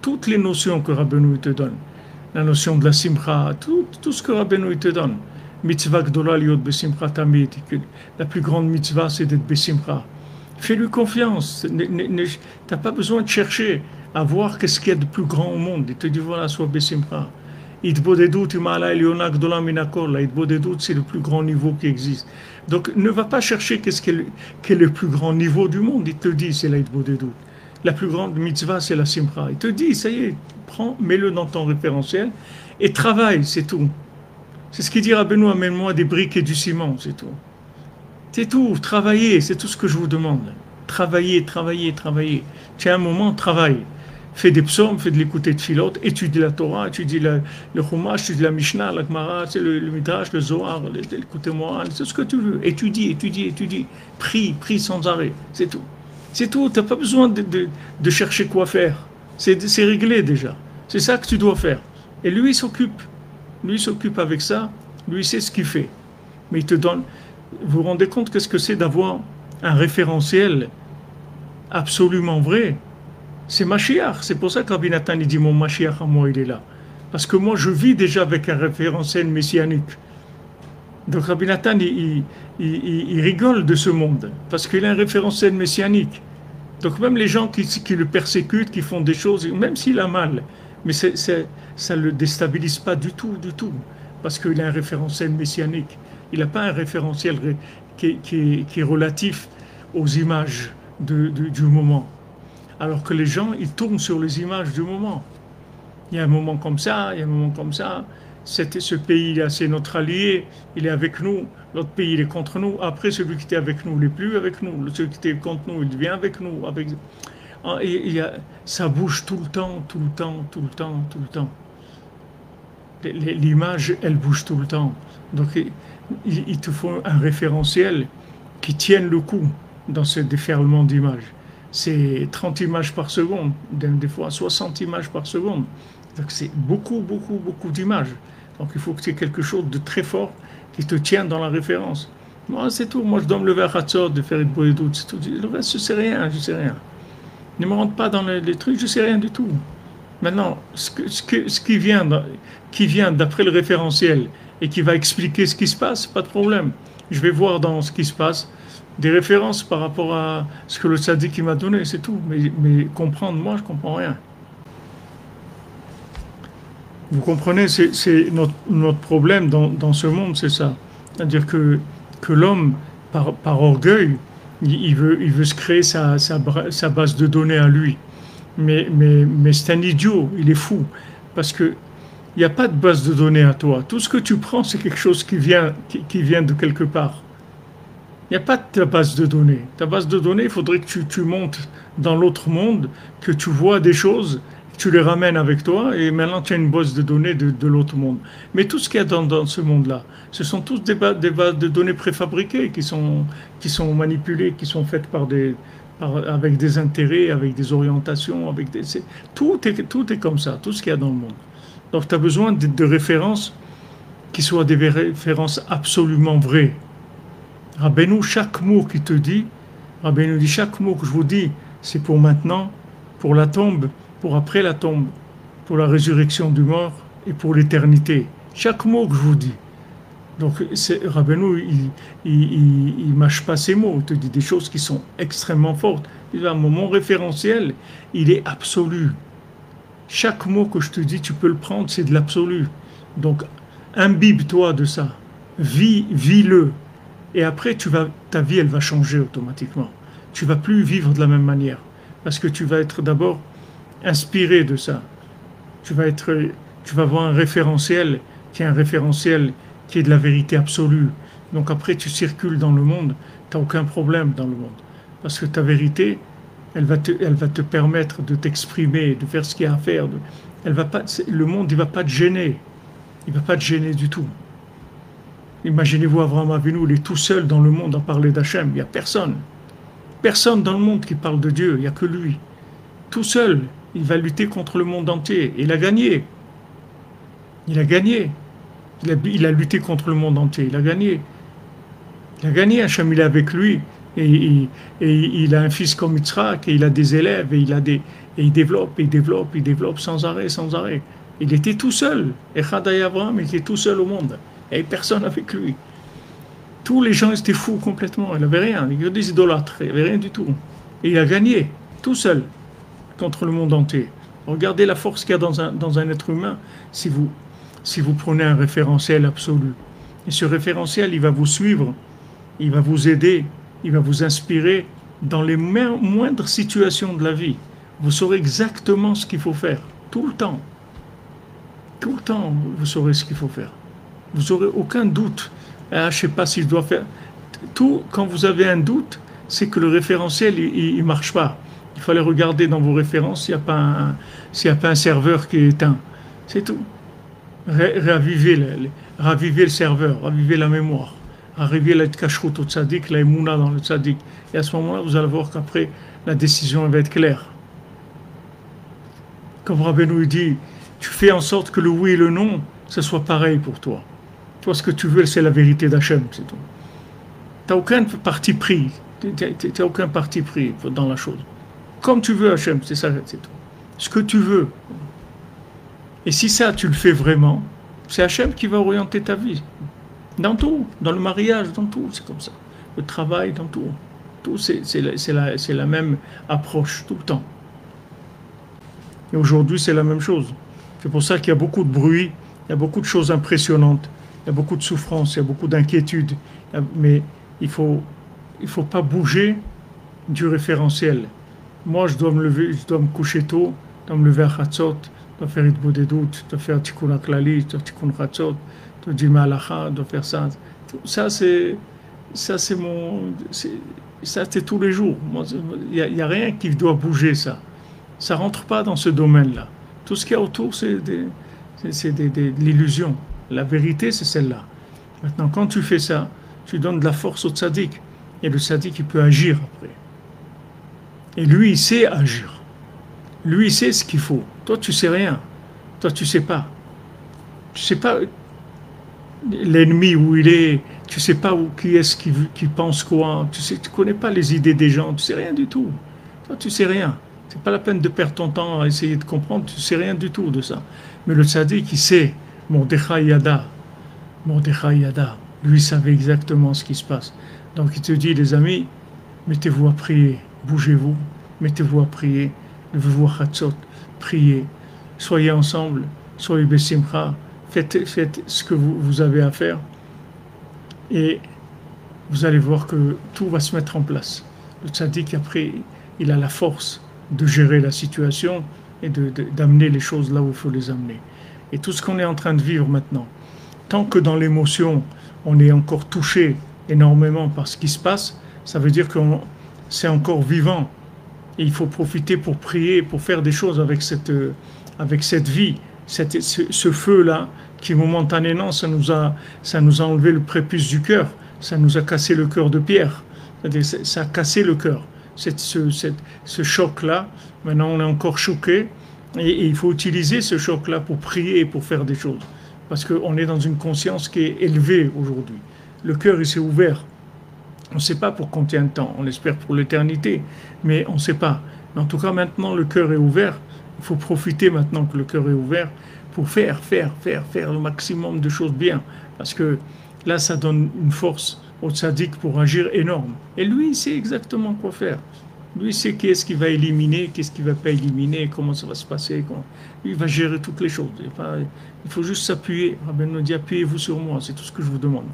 toutes les notions que Rabbeinu te donne. La notion de la simcha, tout ce que Rabbeinu te donne. Mitzvah gdola liot besimcha tamid. La plus grande mitzvah, c'est d'être besimcha. Fais-lui confiance. Tu n'as pas besoin de chercher à voir qu'est-ce qu'il y a de plus grand au monde. Il te dit voilà, sois besimcha. Itbodedut imala eliona gdola minakol. Itbodedut, c'est le plus grand niveau qui existe. Donc ne va pas chercher qu'est-ce qui est le plus grand niveau du monde. Il te dit c'est la itbodedut. La plus grande mitzvah, c'est la simcha. Il te dit, ça y est, prends, mets-le dans ton référentiel et travaille, c'est tout. C'est ce qu'il dit Rabbeinu, amène-moi des briques et du ciment, c'est tout. C'est tout, travaillez, c'est tout ce que je vous demande. Travaillez, travaillez, travaillez. Tiens un moment, travaille. Fais des psaumes, fais de l'écouter de filote, étudie la Torah, étudie le Chumash, étudie la Mishnah, la Gemara, le Midrash, le Zohar, l'écoute-moi, c'est ce que tu veux. Étudie, étudie, étudie. Prie sans arrêt, c'est tout. C'est tout, tu n'as pas besoin de chercher quoi faire. C'est réglé déjà. C'est ça que tu dois faire. Et lui, il s'occupe. Lui, il s'occupe avec ça. Lui, il sait ce qu'il fait. Mais il te donne... Vous vous rendez compte qu'est-ce que c'est d'avoir un référentiel absolument vrai? C'est Mashiach. C'est pour ça que Rabbi Nathan, il dit, mon Mashiach à moi, il est là. Parce que moi, je vis déjà avec un référentiel messianique. Donc Rabbi Nathan, il rigole de ce monde. Parce qu'il a un référentiel messianique. Donc même les gens qui le persécutent, qui font des choses, même s'il a mal, mais ça ne le déstabilise pas du tout, parce qu'il a un référentiel messianique. Il n'a pas un référentiel qui est relatif aux images du moment. Alors que les gens, ils tournent sur les images du moment. Il y a un moment comme ça, il y a un moment comme ça. Ce pays-là, c'est notre allié, il est avec nous. L'autre pays, il est contre nous. Après, celui qui était avec nous, il n'est plus avec nous. Celui qui était contre nous, il vient avec nous. Ça bouge tout le temps. L'image, elle bouge tout le temps. Donc, il te faut un référentiel qui tienne le coup dans ce déferlement d'images. C'est 30 images par seconde, des fois 60 images par seconde. Donc, c'est beaucoup d'images. Donc, il faut que tu aies quelque chose de très fort qui te tient dans la référence. Moi, c'est tout. Moi, je dois me lever à Hatzot, de faire une boîte doute, c'est tout. Le reste, je sais rien. Ne me rentre pas dans les trucs, je sais rien du tout. Maintenant, ce qui vient d'après le référentiel et qui va expliquer ce qui se passe, pas de problème. Je vais voir dans ce qui se passe des références par rapport à ce que le tzaddik m'a donné, c'est tout. Mais comprendre, moi, je comprends rien. Vous comprenez, c'est notre problème dans ce monde, c'est ça. C'est-à-dire que l'homme, par orgueil, il veut se créer sa base de données à lui. Mais c'est un idiot, il est fou. Parce qu'il n'y a pas de base de données à toi. Tout ce que tu prends, c'est quelque chose qui vient de quelque part. Il n'y a pas de base de données. Ta base de données, il faudrait que tu montes dans l'autre monde, que tu vois des choses, tu les ramènes avec toi, et maintenant tu as une base de données de l'autre monde. Mais tout ce qu'il y a dans ce monde-là, ce sont tous des bases de données préfabriquées qui sont manipulées, qui sont faites avec des intérêts, avec des orientations, tout est comme ça, tout ce qu'il y a dans le monde. Donc tu as besoin de références qui soient des références absolument vraies. Rabbeinu, chaque mot qu'il te dit, Rabbeinu dit chaque mot que je vous dis, c'est pour maintenant, pour la tombe, pour après la tombe, pour la résurrection du mort et pour l'éternité. Chaque mot que je vous dis. Donc Rabbeinu, il mâche pas ses mots, il te dit des choses qui sont extrêmement fortes. Il dit, mon référentiel, il est absolu. Chaque mot que je te dis, tu peux le prendre, c'est de l'absolu. Donc imbibe-toi de ça, vis-le. Et après, ta vie, elle va changer automatiquement. Tu vas plus vivre de la même manière. Parce que tu vas être d'abord inspiré de ça. Tu vas avoir un référentiel qui est de la vérité absolue. Donc après, tu circules dans le monde, tu n'as aucun problème dans le monde. Parce que ta vérité, elle va te permettre de t'exprimer, de faire ce qu'il y a à faire. Le monde, il ne va pas te gêner. Il ne va pas te gêner du tout. Imaginez-vous Abraham Avinu, il est tout seul dans le monde à parler d'Hachem. Il n'y a personne. Personne dans le monde qui parle de Dieu. Il n'y a que lui. Tout seul, il va lutter contre le monde entier. Il a gagné. Il a gagné. Il a lutté contre le monde entier. Il a gagné. Hachem, il est avec lui. et il a un fils comme Yitzhak, et il a des élèves, et il développe sans arrêt, sans arrêt. Il était tout seul. Echad Avraham, il était tout seul au monde. Il n'y avait personne avec lui. Tous les gens étaient fous complètement. Il n'avait rien. Il y avait des idolâtres. Il n'y avait rien du tout. Et il a gagné, tout seul, contre le monde entier. Regardez la force qu'il y a dans un être humain si vous prenez un référentiel absolu. Et ce référentiel, il va vous suivre, il va vous aider, il va vous inspirer dans les moindres situations de la vie. Vous saurez exactement ce qu'il faut faire, tout le temps. Tout le temps, vous saurez ce qu'il faut faire. Vous n'aurez aucun doute. Ah, je ne sais pas si je dois faire. Tout, quand vous avez un doute, c'est que le référentiel, il ne marche pas. Il fallait regarder dans vos références s'il n'y a pas un serveur qui est éteint. C'est tout. Ravivez le serveur, ravivez la mémoire, ravivez la kashrut au tzaddik, la émouna dans le tzaddik. Et à ce moment-là, vous allez voir qu'après, la décision va être claire. Comme Rabbeinu dit, tu fais en sorte que le oui et le non, ce soit pareil pour toi. Toi, ce que tu veux, c'est la vérité d'Hachem, c'est tout. Tu n'as aucun parti pris. Tu n'as aucun parti pris dans la chose. Comme tu veux, Hachem, c'est ça, c'est tout. Ce que tu veux. Et si ça, tu le fais vraiment, c'est Hachem qui va orienter ta vie. Dans tout, dans le mariage, dans tout, c'est comme ça. Le travail, dans tout. Tout, c'est la même approche, tout le temps. Et aujourd'hui, c'est la même chose. C'est pour ça qu'il y a beaucoup de bruit, il y a beaucoup de choses impressionnantes, il y a beaucoup de souffrances, il y a beaucoup d'inquiétudes. Mais il faut pas bouger du référentiel. Moi, je dois me lever, je dois me coucher tôt, je dois me lever à Chatzot, je dois faire Itbodedut, je dois faire Tikkun HaKlali, je dois Tikkun Chatzot, je dois dire Malacha, je dois faire ça. Ça, c'est tous les jours. Il n'y a rien qui doit bouger ça. Ça ne rentre pas dans ce domaine-là. Tout ce qu'il y a autour, c'est de l'illusion. La vérité, c'est celle-là. Maintenant, quand tu fais ça, tu donnes de la force au tzaddik. Et le tzaddik, il peut agir après. Et lui, il sait agir. Lui, il sait ce qu'il faut. Toi, tu sais rien. Toi, tu sais pas. Tu sais pas l'ennemi où il est. Tu sais pas qui est-ce qui pense quoi. Tu connais pas les idées des gens. Tu sais rien du tout. Toi, tu sais rien. C'est pas la peine de perdre ton temps à essayer de comprendre. Tu sais rien du tout de ça. Mais le tzaddik, il sait. Mordechai Yada. Lui, il savait exactement ce qui se passe. Donc, il te dit, les amis, mettez-vous à prier. Bougez-vous, mettez-vous à prier, levez-vous à Chatzot, priez, soyez ensemble, soyez besimcha, faites ce que vous avez à faire et vous allez voir que tout va se mettre en place. Le tzaddik, après, il a la force de gérer la situation et d'amener les choses là où il faut les amener. Et tout ce qu'on est en train de vivre maintenant, tant que dans l'émotion, on est encore touché énormément par ce qui se passe, ça veut dire que c'est encore vivant. Et il faut profiter pour prier, pour faire des choses avec cette vie, ce feu-là, qui momentanément, ça nous a enlevé le prépuce du cœur, ça nous a cassé le cœur de pierre. Ça a cassé le cœur. Ce choc-là, maintenant on est encore choqué, et il faut utiliser ce choc-là pour prier et pour faire des choses. Parce qu'on est dans une conscience qui est élevée aujourd'hui. Le cœur, il s'est ouvert. On ne sait pas pour combien de temps, on espère pour l'éternité, mais on ne sait pas. Mais en tout cas, maintenant, le cœur est ouvert. Il faut profiter maintenant que le cœur est ouvert pour faire le maximum de choses bien. Parce que là, ça donne une force au tzaddik pour agir énorme. Et lui, il sait exactement quoi faire. Lui, il sait qui est-ce qu'il va éliminer, qu'est-ce qu'il ne va pas éliminer, comment ça va se passer. Lui, il va gérer toutes les choses. Il faut juste s'appuyer. Rabbeinu nous dit, appuyez-vous sur moi, c'est tout ce que je vous demande.